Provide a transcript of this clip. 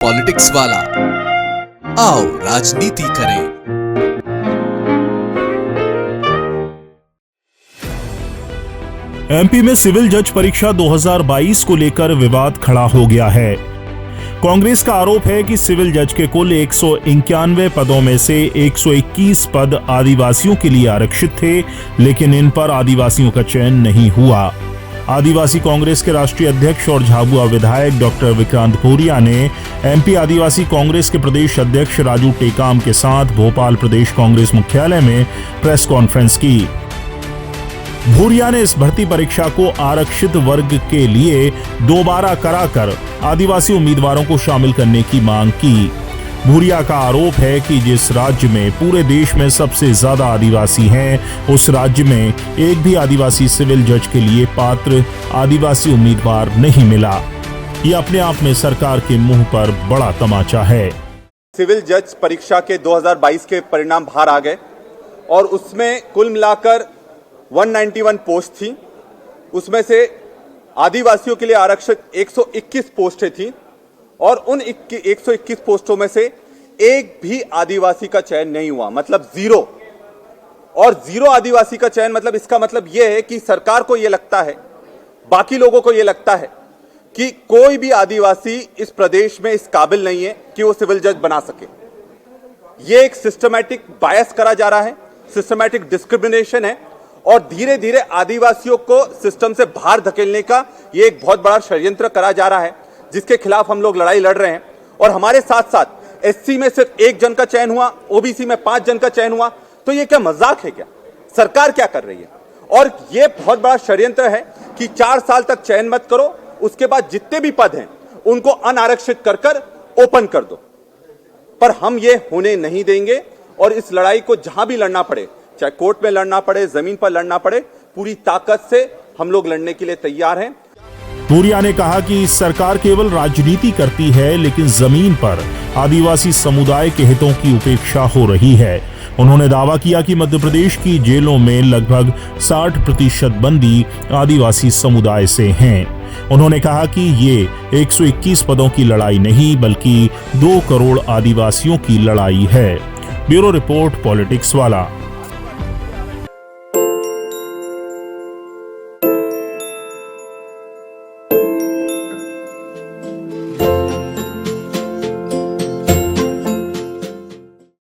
Politics वाला, आओ राजनीति करें। एमपी में सिविल जज परीक्षा 2022 को लेकर विवाद खड़ा हो गया है। कांग्रेस का आरोप है कि सिविल जज के कुल 191 पदों में से 121 पद आदिवासियों के लिए आरक्षित थे, लेकिन इन पर आदिवासियों का चयन नहीं हुआ। आदिवासी कांग्रेस के राष्ट्रीय अध्यक्ष और झाबुआ विधायक डॉक्टर विक्रांत भूरिया ने एमपी आदिवासी कांग्रेस के प्रदेश अध्यक्ष राजू टेकाम के साथ भोपाल प्रदेश कांग्रेस मुख्यालय में प्रेस कॉन्फ्रेंस की। भूरिया ने इस भर्ती परीक्षा को आरक्षित वर्ग के लिए दोबारा कराकर आदिवासी उम्मीदवारों को शामिल करने की मांग की। भूरिया का आरोप है कि जिस राज्य में पूरे देश में सबसे ज्यादा आदिवासी हैं, उस राज्य में एक भी आदिवासी सिविल जज के लिए पात्र आदिवासी उम्मीदवार नहीं मिला। ये अपने आप में सरकार के मुंह पर बड़ा तमाचा है। सिविल जज परीक्षा के 2022 के परिणाम बाहर आ गए और उसमें कुल मिलाकर 191 पोस्ट थी। उसमें से आदिवासियों के लिए आरक्षित 121 पोस्टें थी और उन 121 पोस्टों में से एक भी आदिवासी का चयन नहीं हुआ, मतलब जीरो। और जीरो आदिवासी का चयन मतलब इसका मतलब यह है कि सरकार को यह लगता है, बाकी लोगों को यह लगता है कि कोई भी आदिवासी इस प्रदेश में इस काबिल नहीं है कि वो सिविल जज बना सके। यह एक सिस्टमैटिक बायस करा जा रहा है, सिस्टमैटिक डिस्क्रिमिनेशन है और धीरे धीरे आदिवासियों को सिस्टम से बाहर धकेलने का यह एक बहुत बड़ा षड्यंत्र करा जा रहा है, जिसके खिलाफ हम लोग लड़ाई लड़ रहे हैं। और हमारे साथ साथ एससी में सिर्फ 1 जन का चयन हुआ, ओबीसी में 5 जन का चयन हुआ। तो ये क्या मजाक है? क्या सरकार क्या कर रही है? और ये बहुत बड़ा षड्यंत्र है कि 4 साल तक चयन मत करो, उसके बाद जितने भी पद हैं उनको अनारक्षित कर ओपन कर दो। पर हम ये होने नहीं देंगे और इस लड़ाई को जहां भी लड़ना पड़े, चाहे कोर्ट में लड़ना पड़े, जमीन पर लड़ना पड़े, पूरी ताकत से हम लोग लड़ने के लिए तैयार हैं। भूरिया ने कहा कि सरकार केवल राजनीति करती है, लेकिन जमीन पर आदिवासी समुदाय के हितों की उपेक्षा हो रही है। उन्होंने दावा किया कि मध्य प्रदेश की जेलों में लगभग 60% बंदी आदिवासी समुदाय से हैं। उन्होंने कहा कि ये 121 पदों की लड़ाई नहीं, बल्कि 2 करोड़ आदिवासियों की लड़ाई है। ब्यूरो रिपोर्ट, पॉलिटिक्स वाला।